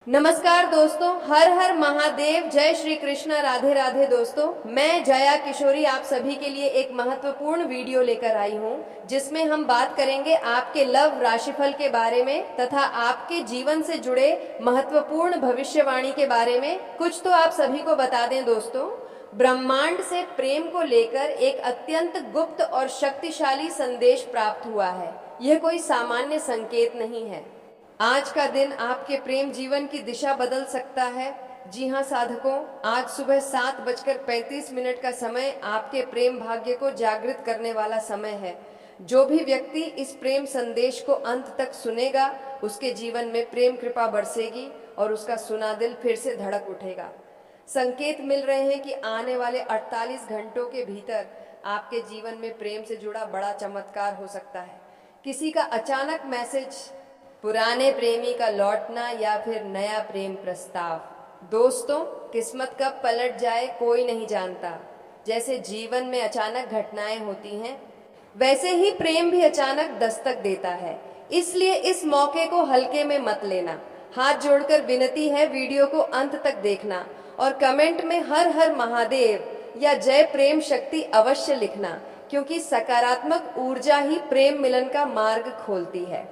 नमस्कार दोस्तों, हर हर महादेव, जय श्री कृष्ण, राधे राधे। दोस्तों, मैं जया किशोरी आप सभी के लिए एक महत्वपूर्ण वीडियो लेकर आई हूं, जिसमें हम बात करेंगे आपके लव राशिफल के बारे में तथा आपके जीवन से जुड़े महत्वपूर्ण भविष्यवाणी के बारे में। कुछ तो आप सभी को बता दें दोस्तों, ब्रह्मांड से प्रेम को लेकर एक अत्यंत गुप्त और शक्तिशाली संदेश प्राप्त हुआ है। यह कोई सामान्य संकेत नहीं है। आज का दिन आपके प्रेम जीवन की दिशा बदल सकता है। जी हाँ साधकों, आज सुबह 7:35 का समय आपके प्रेम भाग्य को जागृत करने वाला समय है। जो भी व्यक्ति इस प्रेम संदेश को अंत तक सुनेगा, उसके जीवन में प्रेम कृपा बरसेगी और उसका सुना दिल फिर से धड़क उठेगा। संकेत मिल रहे हैं कि आने वाले 48 घंटों के भीतर आपके जीवन में प्रेम से जुड़ा बड़ा चमत्कार हो सकता है। किसी का अचानक मैसेज, पुराने प्रेमी का लौटना या फिर नया प्रेम प्रस्ताव। दोस्तों, किस्मत कब पलट जाए कोई नहीं जानता। जैसे जीवन में अचानक घटनाएं होती हैं, वैसे ही प्रेम भी अचानक दस्तक देता है। इसलिए इस मौके को हल्के में मत लेना। हाथ जोड़कर विनती है, वीडियो को अंत तक देखना और कमेंट में हर हर महादेव या जय प्रेम शक्ति अवश्य लिखना, क्योंकि सकारात्मक ऊर्जा ही प्रेम मिलन का मार्ग खोलती है।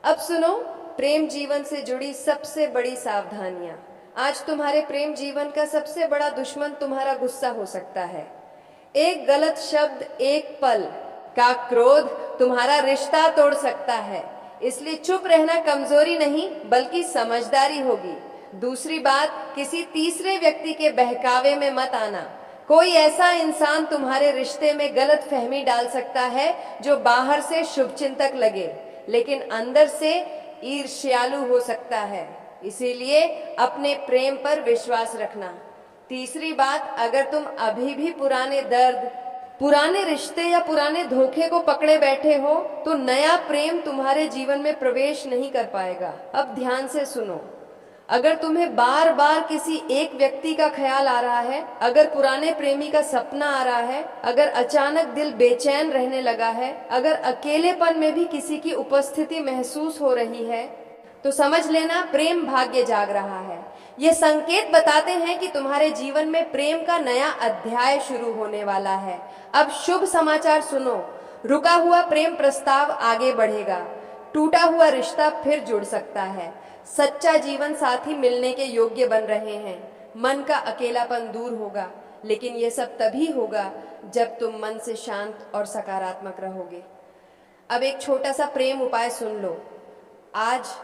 अब सुनो प्रेम जीवन से जुड़ी सबसे बड़ी सावधानियां। आज तुम्हारे प्रेम जीवन का सबसे बड़ा दुश्मन तुम्हारा गुस्सा हो सकता है। एक गलत शब्द, एक पल का क्रोध तुम्हारा रिश्ता तोड़ सकता है। इसलिए चुप रहना कमजोरी नहीं बल्कि समझदारी होगी। दूसरी बात, किसी तीसरे व्यक्ति के बहकावे में मत आना। कोई ऐसा इंसान तुम्हारे रिश्ते में गलत फहमी डाल सकता है जो बाहर से शुभचिंतक लगे लेकिन अंदर से ईर्ष्यालु हो सकता है। इसीलिए अपने प्रेम पर विश्वास रखना। तीसरी बात, अगर तुम अभी भी पुराने दर्द, पुराने रिश्ते या पुराने धोखे को पकड़े बैठे हो तो नया प्रेम तुम्हारे जीवन में प्रवेश नहीं कर पाएगा। अब ध्यान से सुनो। अगर तुम्हें बार बार किसी एक व्यक्ति का ख्याल आ रहा है, अगर पुराने प्रेमी का सपना आ रहा है, अगर अचानक दिल बेचैन रहने लगा है, अगर अकेलेपन में भी किसी की उपस्थिति महसूस हो रही है, तो समझ लेना प्रेम भाग्य जाग रहा है। ये संकेत बताते हैं कि तुम्हारे जीवन में प्रेम का नया अध्याय शुरू होने वाला है। अब शुभ समाचार सुनो, रुका हुआ प्रेम प्रस्ताव आगे बढ़ेगा। टूटा हुआ रिश्ता फिर जुड़ सकता है। सच्चा जीवन साथी मिलने के योग्य बन रहे हैं। मन का अकेलापन दूर होगा, लेकिन यह सब तभी होगा जब तुम मन से शांत और सकारात्मक रहोगे। अब एक छोटा सा प्रेम उपाय सुन लो। आज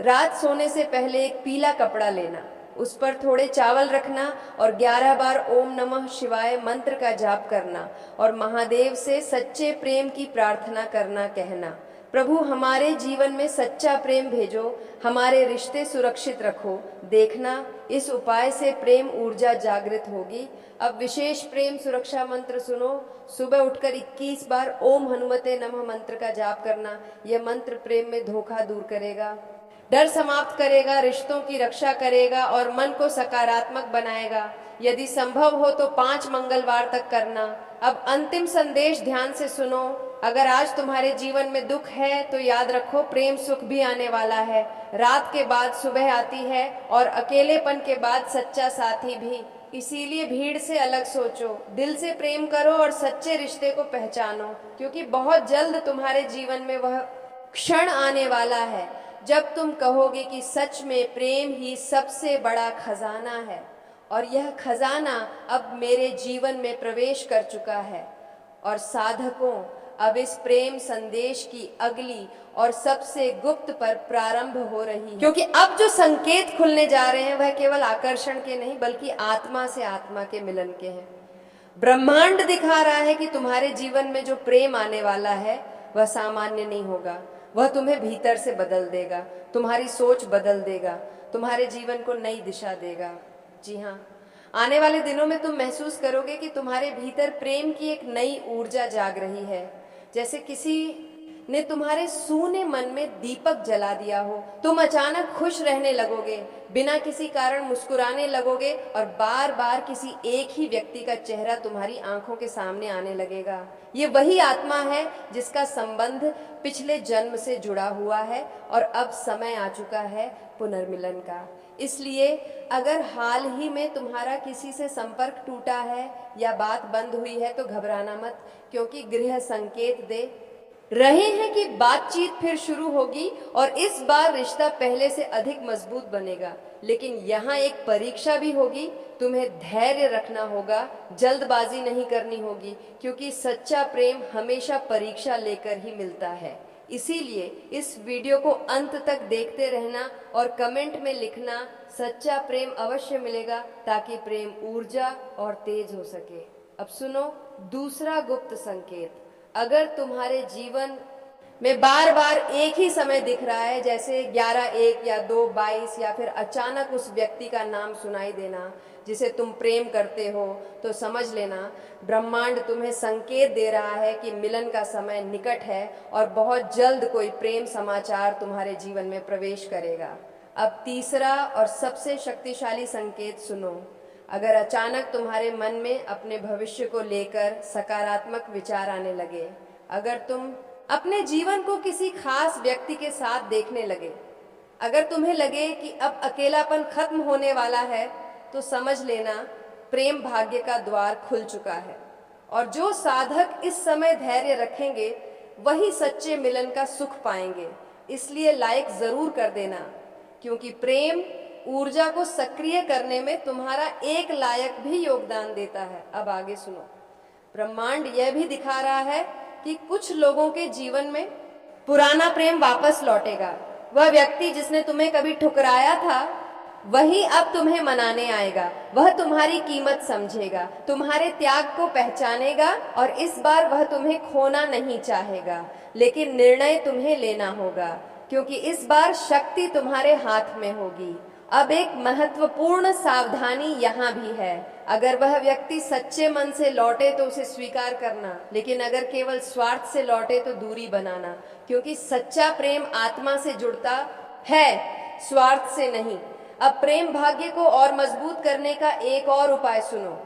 रात सोने से पहले एक पीला कपड़ा लेना, उस पर थोड़े चावल रखना और 11 बार ओम नमः शिवाय मंत्र का जाप करना और महादेव से सच्चे प्रेम की प्रार्थना करना, कहना, प्रभु हमारे जीवन में सच्चा प्रेम भेजो, हमारे रिश्ते सुरक्षित रखो। देखना इस उपाय से प्रेम ऊर्जा जागृत होगी। अब विशेष प्रेम सुरक्षा मंत्र सुनो। सुबह उठकर 21 बार ओम हनुमते नमः मंत्र का जाप करना। यह मंत्र प्रेम में धोखा दूर करेगा, डर समाप्त करेगा, रिश्तों की रक्षा करेगा और मन को सकारात्मक बनाएगा। यदि संभव हो तो 5 मंगलवार तक करना। अब अंतिम संदेश ध्यान से सुनो। अगर आज तुम्हारे जीवन में दुख है तो याद रखो, प्रेम सुख भी आने वाला है। रात के बाद सुबह आती है और अकेलेपन के बाद सच्चा साथी भी। इसीलिए भीड़ से अलग सोचो, दिल से प्रेम करो और सच्चे रिश्ते को पहचानो, क्योंकि बहुत जल्द तुम्हारे जीवन में वह क्षण आने वाला है जब तुम कहोगे कि सच में प्रेम ही सबसे बड़ा खजाना है और यह खजाना अब मेरे जीवन में प्रवेश कर चुका है। और साधकों, अब इस प्रेम संदेश की अगली और सबसे गुप्त पर प्रारंभ हो रही है, क्योंकि अब जो संकेत खुलने जा रहे हैं वह केवल आकर्षण के नहीं बल्कि आत्मा से आत्मा के मिलन के हैं। ब्रह्मांड दिखा रहा है कि तुम्हारे जीवन में जो प्रेम आने वाला है वह सामान्य नहीं होगा। वह तुम्हें भीतर से बदल देगा, तुम्हारी सोच बदल देगा, तुम्हारे जीवन को नई दिशा देगा। जी हाँ, आने वाले दिनों में तुम महसूस करोगे कि तुम्हारे भीतर प्रेम की एक नई ऊर्जा जाग रही है, जैसे किसी ने तुम्हारे सूने मन में दीपक जला दिया हो। तुम अचानक खुश रहने लगोगे, बिना किसी कारण मुस्कुराने लगोगे और बार बार किसी एक ही व्यक्ति का चेहरा तुम्हारी आंखों के सामने आने लगेगा। ये वही आत्मा है जिसका संबंध पिछले जन्म से जुड़ा हुआ है और अब समय आ चुका है पुनर्मिलन का। इसलिए अगर हाल ही में तुम्हारा किसी से संपर्क टूटा है या बात बंद हुई है तो घबराना मत, क्योंकि गृह संकेत दे रहे हैं कि बातचीत फिर शुरू होगी और इस बार रिश्ता पहले से अधिक मजबूत बनेगा। लेकिन यहाँ एक परीक्षा भी होगी, तुम्हें धैर्य रखना होगा, जल्दबाजी नहीं करनी होगी, क्योंकि सच्चा प्रेम हमेशा परीक्षा लेकर ही मिलता है। इसीलिए इस वीडियो को अंत तक देखते रहना और कमेंट में लिखना सच्चा प्रेम अवश्य मिलेगा, ताकि प्रेम ऊर्जा और तेज हो सके। अब सुनो दूसरा गुप्त संकेत। अगर तुम्हारे जीवन में बार बार एक ही समय दिख रहा है, जैसे 11:01 या 2:22, या फिर अचानक उस व्यक्ति का नाम सुनाई देना जिसे तुम प्रेम करते हो, तो समझ लेना ब्रह्मांड तुम्हें संकेत दे रहा है कि मिलन का समय निकट है और बहुत जल्द कोई प्रेम समाचार तुम्हारे जीवन में प्रवेश करेगा। अब तीसरा और सबसे शक्तिशाली संकेत सुनो। अगर अचानक तुम्हारे मन में अपने भविष्य को लेकर सकारात्मक विचार आने लगे, अगर तुम अपने जीवन को किसी खास व्यक्ति के साथ देखने लगे, अगर तुम्हें लगे कि अब अकेलापन खत्म होने वाला है, तो समझ लेना प्रेम भाग्य का द्वार खुल चुका है। और जो साधक इस समय धैर्य रखेंगे वही सच्चे मिलन का सुख पाएंगे। इसलिए लाइक जरूर कर देना, क्योंकि प्रेम ऊर्जा को सक्रिय करने में तुम्हारा एक लायक भी योगदान देता है। अब आगे सुनो। ब्रह्मांड यह भी दिखा रहा है कि कुछ लोगों के जीवन में पुराना प्रेम वापस लौटेगा। वह व्यक्ति जिसने तुम्हें कभी ठुकराया था, वही अब तुम्हें मनाने आएगा। वह तुम्हारी कीमत समझेगा, तुम्हारे त्याग को पहचानेगा, और इस बार वह तुम्हें खोना नहीं चाहेगा। लेकिन निर्णय तुम्हें लेना होगा, क्योंकि इस बार शक्ति तुम्हारे हाथ में होगी। अब एक महत्वपूर्ण सावधानी यहाँ भी है। अगर वह व्यक्ति सच्चे मन से लौटे तो उसे स्वीकार करना, लेकिन अगर केवल स्वार्थ से लौटे तो दूरी बनाना, क्योंकि सच्चा प्रेम आत्मा से जुड़ता है, स्वार्थ से नहीं। अब प्रेम भाग्य को और मजबूत करने का एक और उपाय सुनो।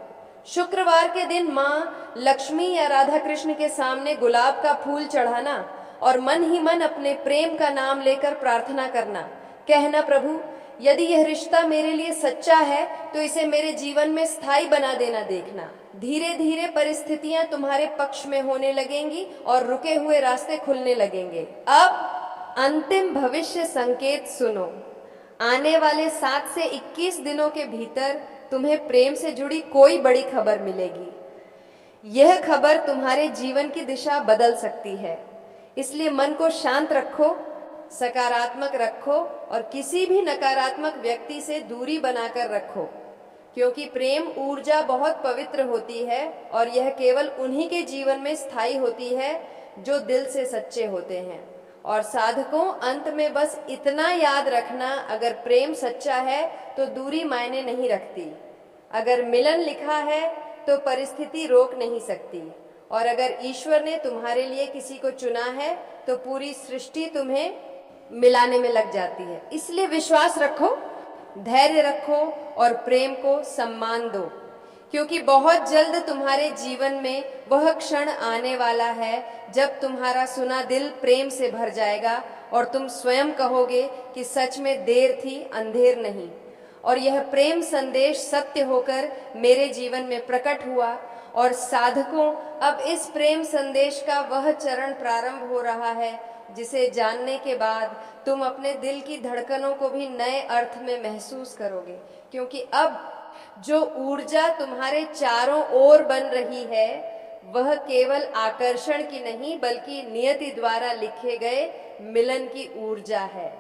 शुक्रवार के दिन माँ लक्ष्मी या राधा कृष्ण के सामने गुलाब का फूल चढ़ाना और मन ही मन अपने प्रेम का नाम लेकर प्रार्थना करना। कहना, प्रभु यदि यह रिश्ता मेरे लिए सच्चा है तो इसे मेरे जीवन में स्थायी बना देना देखना। धीरे धीरे परिस्थितियां तुम्हारे पक्ष में होने लगेंगी और रुके हुए रास्ते खुलने लगेंगे। अब अंतिम भविष्य संकेत सुनो। आने वाले 7 से 21 दिनों के भीतर तुम्हें प्रेम से जुड़ी कोई बड़ी खबर मिलेगी। यह खबर तुम्हारे जीवन की दिशा बदल सकती है। इसलिए मन को शांत रखो, सकारात्मक रखो और किसी भी नकारात्मक व्यक्ति से दूरी बनाकर रखो, क्योंकि प्रेम ऊर्जा बहुत पवित्र होती है और यह केवल उन्हीं के जीवन में स्थायी होती है जो दिल से सच्चे होते हैं। और साधकों, अंत में बस इतना याद रखना, अगर प्रेम सच्चा है तो दूरी मायने नहीं रखती। अगर मिलन लिखा है तो परिस्थिति रोक नहीं सकती। और अगर ईश्वर ने तुम्हारे लिए किसी को चुना है तो पूरी सृष्टि तुम्हें मिलाने में लग जाती है। इसलिए विश्वास रखो, धैर्य रखो और प्रेम को सम्मान दो, क्योंकि बहुत जल्द तुम्हारे जीवन में वह क्षण आने वाला है जब तुम्हारा सुना दिल प्रेम से भर जाएगा और तुम स्वयं कहोगे कि सच में देर थी, अंधेर नहीं। और यह प्रेम संदेश सत्य होकर मेरे जीवन में प्रकट हुआ। और साधकों, अब इस प्रेम संदेश का वह चरण प्रारंभ हो रहा है जिसे जानने के बाद तुम अपने दिल की धड़कनों को भी नए अर्थ में महसूस करोगे, क्योंकि अब जो ऊर्जा तुम्हारे चारों ओर बन रही है वह केवल आकर्षण की नहीं बल्कि नियति द्वारा लिखे गए मिलन की ऊर्जा है।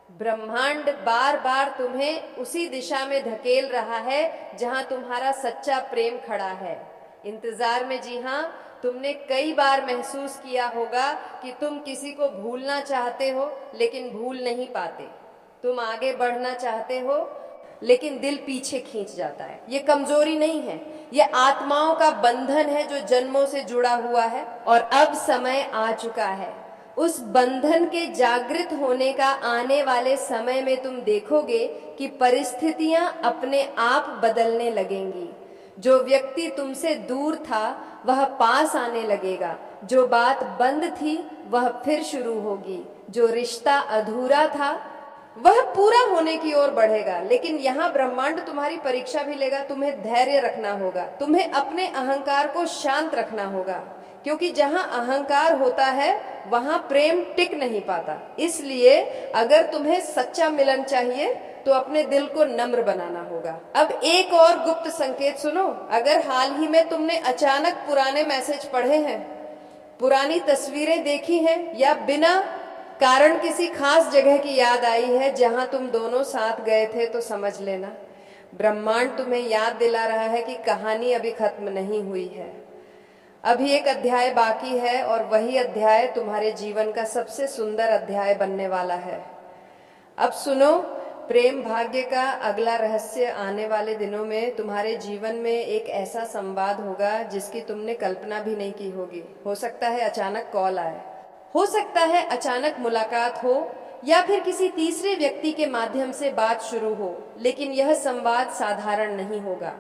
ब्रह्मांड बार बार तुम्हें उसी दिशा में धकेल रहा है जहां तुम्हारा सच्चा प्रेम खड़ा है। इंतजार में, जी हाँ, तुमने कई बार महसूस किया होगा कि तुम किसी को भूलना चाहते हो लेकिन भूल नहीं पाते। तुम आगे बढ़ना चाहते हो लेकिन दिल पीछे खींच जाता है। ये कमजोरी नहीं है, ये आत्माओं का बंधन है जो जन्मों से जुड़ा हुआ है और अब समय आ चुका है। उस बंधन के जागृत होने का आने वाले समय में तुम देखोगे कि परिस्थितियां अपने आप बदलने लगेंगी। जो व्यक्ति तुमसे दूर था वह पास आने लगेगा, जो बात बंद थी वह फिर शुरू होगी, जो रिश्ता अधूरा था वह पूरा होने की ओर बढ़ेगा। लेकिन यहाँ ब्रह्मांड तुम्हारी परीक्षा भी लेगा। तुम्हें धैर्य रखना होगा, तुम्हें अपने अहंकार को शांत रखना होगा, क्योंकि जहां अहंकार होता है वहां प्रेम टिक नहीं पाता। इसलिए अगर तुम्हें सच्चा मिलन चाहिए तो अपने दिल को नम्र बनाना होगा। अब एक और गुप्त संकेत सुनो। अगर हाल ही में तुमने अचानक पुराने मैसेज पढ़े हैं, पुरानी तस्वीरें देखी हैं, या बिना कारण किसी खास जगह की याद आई है जहां तुम दोनों साथ गए थे, तो समझ लेना ब्रह्मांड तुम्हें याद दिला रहा है कि कहानी अभी खत्म नहीं हुई है। अभी एक अध्याय बाकी है और वही अध्याय तुम्हारे जीवन का सबसे सुंदर अध्याय बनने वाला है। अब सुनो, प्रेम भाग्य का अगला रहस्य आने वाले दिनों में तुम्हारे जीवन में एक ऐसा संवाद होगा जिसकी तुमने कल्पना भी नहीं की होगी। हो सकता है अचानक कॉल आए, हो सकता है अचानक मुलाकात हो, या फिर किसी तीसरे व्यक्ति के माध्यम से बात शुरू हो। लेकिन यह संवाद साधारण नहीं होगा।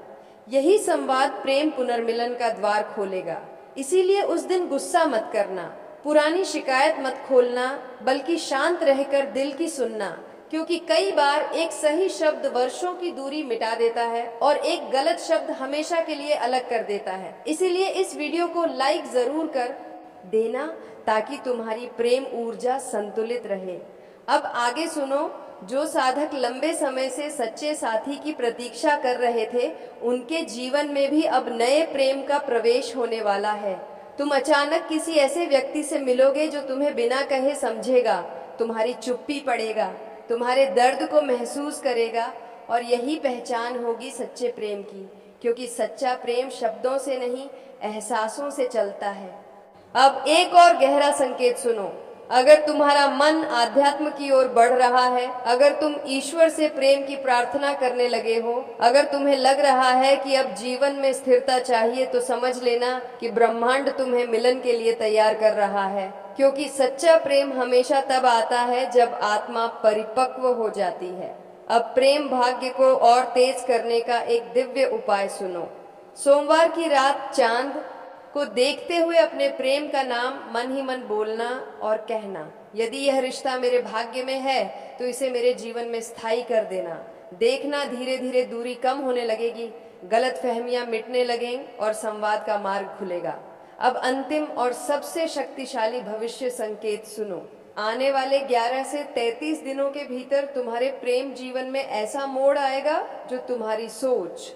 यही संवाद प्रेम पुनर्मिलन का द्वार खोलेगा। इसीलिए उस दिन गुस्सा मत करना, पुरानी शिकायत मत खोलना, बल्कि शांत रहकर दिल की सुनना, क्योंकि कई बार एक सही शब्द वर्षों की दूरी मिटा देता है और एक गलत शब्द हमेशा के लिए अलग कर देता है। इसीलिए इस वीडियो को लाइक जरूर कर देना ताकि तुम्हारी प्रेम ऊर्जा संतुलित रहे। अब आगे सुनो। जो साधक लंबे समय से सच्चे साथी की प्रतीक्षा कर रहे थे, उनके जीवन में भी अब नए प्रेम का प्रवेश होने वाला है। तुम अचानक किसी ऐसे व्यक्ति से मिलोगे जो तुम्हें बिना कहे समझेगा, तुम्हारी चुप्पी पढ़ेगा, तुम्हारे दर्द को महसूस करेगा, और यही पहचान होगी सच्चे प्रेम की, क्योंकि सच्चा प्रेम शब्दों से नहीं, एहसासों से चलता है। अब एक और गहरा संकेत सुनो। अगर तुम्हारा मन आध्यात्म की ओर बढ़ रहा है, अगर तुम ईश्वर से प्रेम की प्रार्थना करने लगे हो, अगर तुम्हें लग रहा है कि अब जीवन में स्थिरता चाहिए, तो समझ लेना कि ब्रह्मांड तुम्हें मिलन के लिए तैयार कर रहा है। क्योंकि सच्चा प्रेम हमेशा तब आता है जब आत्मा परिपक्व हो जाती है। अब प्रेम भाग्य को और तेज करने का एक दिव्य उपाय सुनो। सोमवार की रात चांद को देखते हुए अपने प्रेम का नाम मन ही मन बोलना और कहना, यदि यह रिश्ता मेरे भाग्य में है तो इसे मेरे जीवन में स्थायी कर देना। देखना धीरे धीरे दूरी कम होने लगेगी, गलतफहमियां मिटने लगेंगी और संवाद का मार्ग खुलेगा। अब अंतिम और सबसे शक्तिशाली भविष्य संकेत सुनो। आने वाले 11 से 33 दिनों के भीतर तुम्हारे प्रेम जीवन में ऐसा मोड़ आएगा जो तुम्हारी सोच,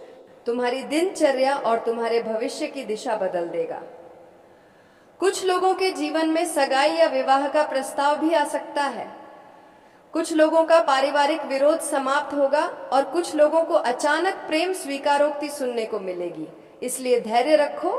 तुम्हारी दिनचर्या और तुम्हारे भविष्य की दिशा बदल देगा। कुछ लोगों के जीवन में सगाई या विवाह का प्रस्ताव भी आ सकता है। कुछ लोगों का पारिवारिक विरोध समाप्त होगा और कुछ लोगों को अचानक प्रेम स्वीकारोक्ति सुनने को मिलेगी। इसलिए धैर्य रखो,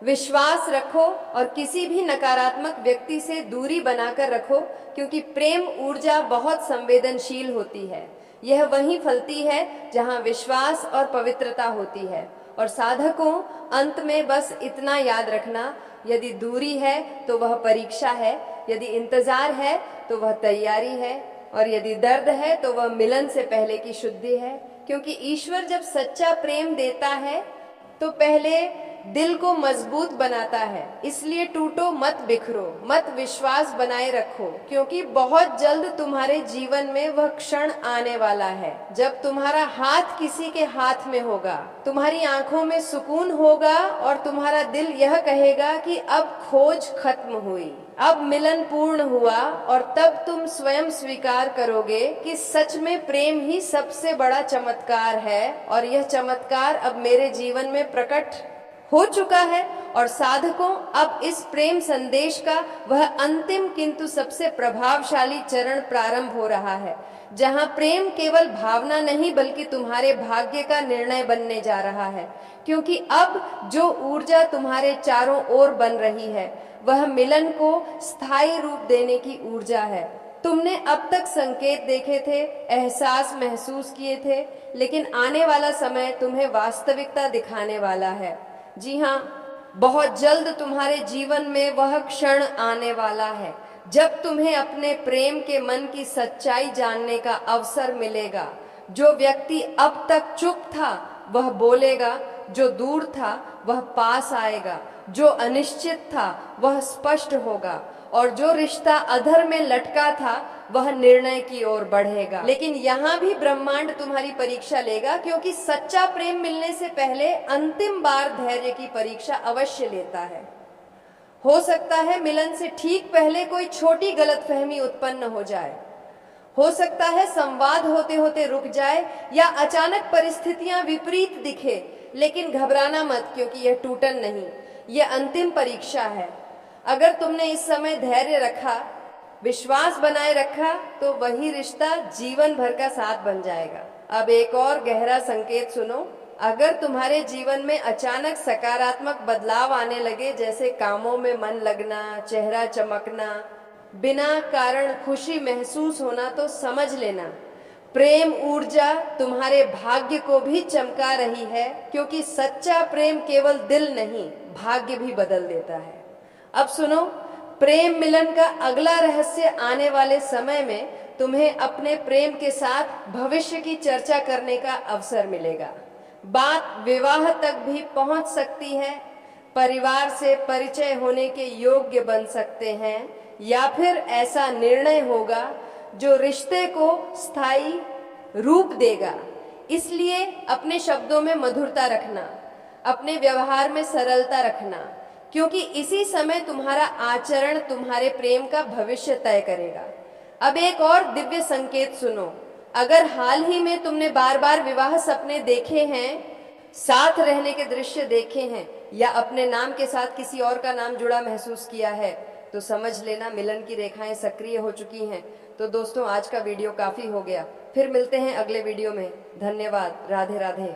विश्वास रखो और किसी भी नकारात्मक व्यक्ति से दूरी बनाकर रखो, क्योंकि प्रेम ऊर्जा बहुत संवेदनशील होती है। यह वहीं फलती है जहां विश्वास और पवित्रता होती है। और साधकों, अंत में बस इतना याद रखना, यदि दूरी है तो वह परीक्षा है, यदि इंतजार है तो वह तैयारी है, और यदि दर्द है तो वह मिलन से पहले की शुद्धि है। क्योंकि ईश्वर जब सच्चा प्रेम देता है तो पहले दिल को मजबूत बनाता है। इसलिए टूटो मत, बिखरो मत, विश्वास बनाए रखो, क्योंकि बहुत जल्द तुम्हारे जीवन में वह क्षण आने वाला है जब तुम्हारा हाथ किसी के हाथ में होगा, तुम्हारी आंखों में सुकून होगा और तुम्हारा दिल यह कहेगा कि अब खोज खत्म हुई, अब मिलन पूर्ण हुआ। और तब तुम स्वयं स्वीकार करोगे कि सच में प्रेम ही सबसे बड़ा चमत्कार है, और यह चमत्कार अब मेरे जीवन में प्रकट हो चुका है। और साधकों, अब इस प्रेम संदेश का वह अंतिम किंतु सबसे प्रभावशाली चरण प्रारंभ हो रहा है, जहां प्रेम केवल भावना नहीं बल्कि तुम्हारे भाग्य का निर्णय बनने जा रहा है। क्योंकि अब जो ऊर्जा तुम्हारे चारों ओर बन रही है वह मिलन को स्थायी रूप देने की ऊर्जा है। तुमने अब तक संकेत देखे थे, एहसास महसूस किए थे, लेकिन आने वाला समय तुम्हें वास्तविकता दिखाने वाला है। जी हाँ, बहुत जल्द तुम्हारे जीवन में वह क्षण आने वाला है जब तुम्हें अपने प्रेम के मन की सच्चाई जानने का अवसर मिलेगा। जो व्यक्ति अब तक चुप था वह बोलेगा, जो दूर था वह पास आएगा, जो अनिश्चित था वह स्पष्ट होगा, और जो रिश्ता अधर में लटका था वह निर्णय की ओर बढ़ेगा। लेकिन यहाँ भी ब्रह्मांड तुम्हारी परीक्षा लेगा, क्योंकि सच्चा प्रेम मिलने से पहले अंतिम बार धैर्य की परीक्षा अवश्य लेता है। हो सकता है मिलन से ठीक पहले कोई छोटी गलतफहमी उत्पन्न हो जाए, हो सकता है संवाद होते होते रुक जाए या अचानक परिस्थितियां विपरीत दिखे, लेकिन घबराना मत, क्योंकि यह टूटन नहीं, यह अंतिम परीक्षा है। अगर तुमने इस समय धैर्य रखा, विश्वास बनाए रखा, तो वही रिश्ता जीवन भर का साथ बन जाएगा। अब एक और गहरा संकेत सुनो। अगर तुम्हारे जीवन में अचानक सकारात्मक बदलाव आने लगे, जैसे कामों में मन लगना, चेहरा चमकना, बिना कारण खुशी महसूस होना, तो समझ लेना प्रेम ऊर्जा तुम्हारे भाग्य को भी चमका रही है, क्योंकि सच्चा प्रेम केवल दिल नहीं, भाग्य भी बदल देता है। अब सुनो, प्रेम मिलन का अगला रहस्य आने वाले समय में तुम्हें अपने प्रेम के साथ भविष्य की चर्चा करने का अवसर मिलेगा। बात विवाह तक भी पहुंच सकती है, परिवार से परिचय होने के योग्य बन सकते हैं, या फिर ऐसा निर्णय होगा जो रिश्ते को स्थायी रूप देगा। इसलिए अपने शब्दों में मधुरता रखना, अपने व्यवहार में सरलता रखना, क्योंकि इसी समय तुम्हारा आचरण तुम्हारे प्रेम का भविष्य तय करेगा। अब एक और दिव्य संकेत सुनो। अगर हाल ही में तुमने बार बार विवाह सपने देखे हैं, साथ रहने के दृश्य देखे हैं, या अपने नाम के साथ किसी और का नाम जुड़ा महसूस किया है, तो समझ लेना मिलन की रेखाएं सक्रिय हो चुकी हैं। तो दोस्तों, आज का वीडियो काफी हो गया, फिर मिलते हैं अगले वीडियो में। धन्यवाद। राधे राधे।